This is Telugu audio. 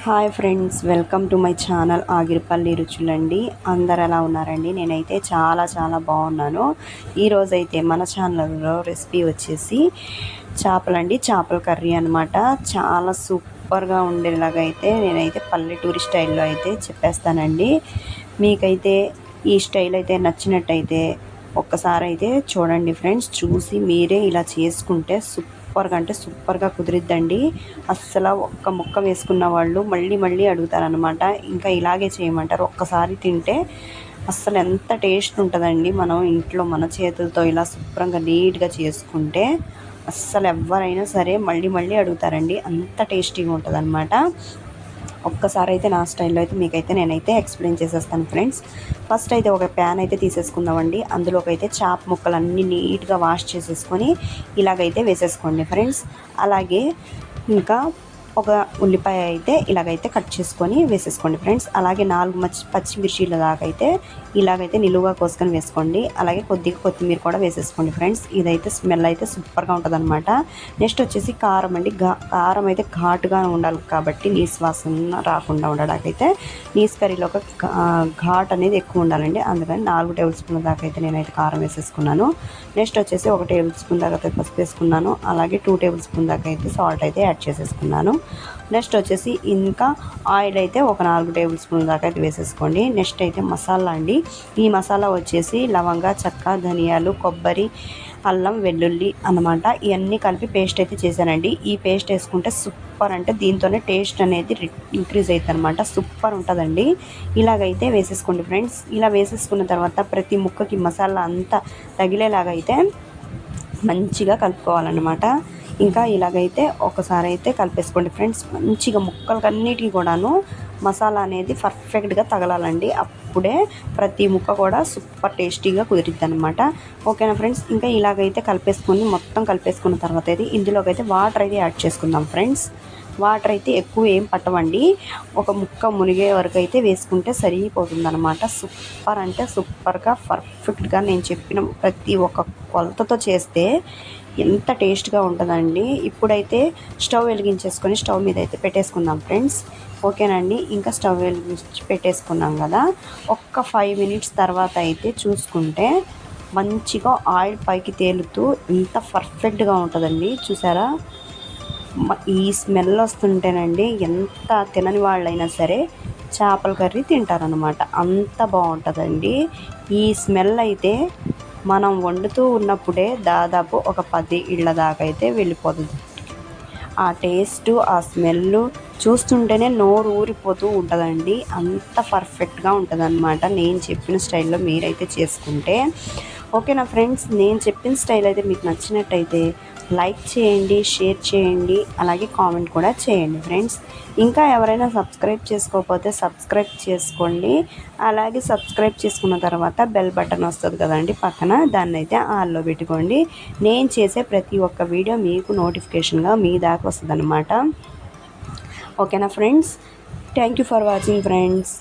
Hi friends, welcome to my channel Agiripalli రుచులండి. అందరు ఎలా ఉన్నారండి? నేనైతే చాలా బాగున్నాను. ఈరోజైతే మన ఛానల్లో రెసిపీ వచ్చేసి చేపలండి, చేపల కర్రీ అనమాట. చాలా సూపర్గా ఉండేలాగా అయితే నేనైతే పల్లెటూరి స్టైల్లో అయితే చెప్పేస్తానండి. మీకైతే ఈ స్టైల్ అయితే నచ్చినట్టయితే ఒక్కసారి అయితే చూడండి ఫ్రెండ్స్. చూసి మీరే ఇలా చేసుకుంటే సూపర్గా అంటే సూపర్గా కుదిరిద్దండి. అస్సలు ఒక్క ముక్క వేసుకున్న వాళ్ళు మళ్ళీ అడుగుతారనమాట. ఇంకా ఇలాగే చేయమంటారు. ఒక్కసారి తింటే అస్సలు ఎంత టేస్ట్ ఉంటుందండి. మనం ఇంట్లో మన చేతులతో ఇలా శుభ్రంగా నీట్గా చేసుకుంటే అస్సలు ఎవరైనా సరే మళ్ళీ అడుగుతారండి. అంత టేస్టీగా ఉంటుంది అనమాట. ఒక్కసారి అయితే నా స్టైల్లో అయితే మీకైతే నేనైతే ఎక్స్ప్లెయిన్ చేసేస్తాను ఫ్రెండ్స్. ఫస్ట్ అయితే ఒక ప్యాన్ అయితే తీసేసుకుందామండి. అందులోకి అయితే చేప ముక్కలన్నీ నీట్గా వాష్ చేసేసుకొని ఇలాగైతే వేసేసుకోండి ఫ్రెండ్స్. అలాగే ఇంకా ఒక ఉల్లిపాయ అయితే ఇలాగైతే కట్ చేసుకొని వేసేసుకోండి ఫ్రెండ్స్. అలాగే 4 పచ్చిమిర్చీల దాకా అయితే ఇలాగైతే నిలువుగా కోసుకొని వేసుకోండి. అలాగే కొద్దిగా కొత్తిమీర కూడా వేసేసుకోండి ఫ్రెండ్స్. ఇదైతే స్మెల్ అయితే సూపర్గా ఉంటుంది అనమాట. నెక్స్ట్ వచ్చేసి కారం అండి. కారం అయితే ఘాటుగా ఉండాలి కాబట్టి నీసు వాసన రాకుండా ఉండడానికైతే నీసు కర్రీలో ఒక ఘాట్ అనేది ఎక్కువ ఉండాలండి. అందుకని 4 టేబుల్ స్పూన్ల దాకా అయితే నేనైతే కారం వేసేసుకున్నాను. నెక్స్ట్ వచ్చేసి 1 టేబుల్ స్పూన్ దాకా అయితే పసుపు వేసుకున్నాను. అలాగే 2 టేబుల్ స్పూన్ దాకా అయితే సాల్ట్ అయితే యాడ్ చేసేసుకున్నాను. నెక్స్ట్ వచ్చేసి ఇంకా ఆయిల్ అయితే ఒక 4 టేబుల్ స్పూన్ల దాకా అయితే వేసేసుకోండి. నెక్స్ట్ అయితే మసాలా అండి. ఈ మసాలా వచ్చేసి లవంగ, చెక్క, ధనియాలు, కొబ్బరి, అల్లం, వెల్లుల్లి అన్నమాట. ఇవన్నీ కలిపి పేస్ట్ అయితే చేశానండి. ఈ పేస్ట్ వేసుకుంటే సూపర్ అంటే దీంతోనే టేస్ట్ అనేది ఇంక్రీజ్ అవుతుంది అనమాట. సూపర్ ఉంటుందండి. ఇలాగైతే వేసేసుకోండి ఫ్రెండ్స్. ఇలా వేసేసుకున్న తర్వాత ప్రతి ముక్కకి మసాలా అంతా తగిలేలాగా అయితే మంచిగా కలుపుకోవాలన్నమాట. ఇంకా ఇలాగైతే ఒకసారి అయితే కలిపేసుకోండి ఫ్రెండ్స్. మంచిగా ముక్కలకన్నిటికీ కూడాను మసాలా అనేది పర్ఫెక్ట్గా తగలాలండి. అప్పుడే ప్రతి ముక్క కూడా సూపర్ టేస్టీగా కుదిరిద్ది అనమాట. ఓకేనా ఫ్రెండ్స్? ఇంకా ఇలాగైతే మొత్తం కలిపేసుకున్న తర్వాత అయితే ఇందులోకి అయితే వాటర్ అయితే యాడ్ చేసుకుందాం ఫ్రెండ్స్. వాటర్ అయితే ఎక్కువ ఏం పట్టవండి. ఒక ముక్క మునిగే వరకు అయితే వేసుకుంటే సరిపోతుంది అనమాట. సూపర్ అంటే సూపర్గా పర్ఫెక్ట్గా నేను చెప్పిన ప్రతి ఒక్క కొలతతో చేస్తే ఎంత టేస్ట్గా ఉంటుందండి. ఇప్పుడైతే స్టవ్ వెలిగించేసుకొని స్టవ్ మీద అయితే పెట్టేసుకుందాం ఫ్రెండ్స్. ఓకేనండి. ఇంకా స్టవ్ వెలిగించి పెట్టేసుకున్నాం కదా. ఒక్క 5 మినిట్స్ తర్వాత అయితే చూసుకుంటే మంచిగా ఆయిల్ పైకి తేలుతూ ఎంత పర్ఫెక్ట్గా ఉంటుందండి. చూసారా? ఈ స్మెల్ వస్తుంటేనండి ఎంత తినని వాళ్ళైనా సరే చేపల కర్రీ తింటారనమాట. అంత బాగుంటుందండి. ఈ స్మెల్ అయితే మనం వండుతూ ఉన్నప్పుడే దాదాపు ఒక 10 ఇళ్ళ దాకా అయితే వెళ్ళిపోతుంది. ఆ టేస్టు, ఆ స్మెల్ చూస్తుంటేనే నోరు ఊరిపోతూ ఉంటుందండి. అంత పర్ఫెక్ట్గా ఉంటుందన్నమాట నేను చెప్పిన స్టైల్లో మీరైతే చేసుకుంటే. ఓకేనా ఫ్రెండ్స్? నేను చెప్పిన స్టైల్ అయితే మీకు నచ్చినట్టయితే లైక్ చేయండి, షేర్ చేయండి, అలాగే కామెంట్ కూడా చేయండి ఫ్రెండ్స్. ఇంకా ఎవరైనా సబ్స్క్రైబ్ చేసుకోకపోతే సబ్స్క్రైబ్ చేసుకోండి. అలాగే సబ్స్క్రైబ్ చేసుకున్న తర్వాత బెల్ బటన్ వస్తుంది కదండి పక్కన, దాన్ని అయితే ఆన్లో పెట్టుకోండి. నేను చేసే ప్రతి ఒక్క వీడియో మీకు నోటిఫికేషన్గా మీ దాకా వస్తుంది అనమాట. ఓకేనా friends? Thank you for watching friends.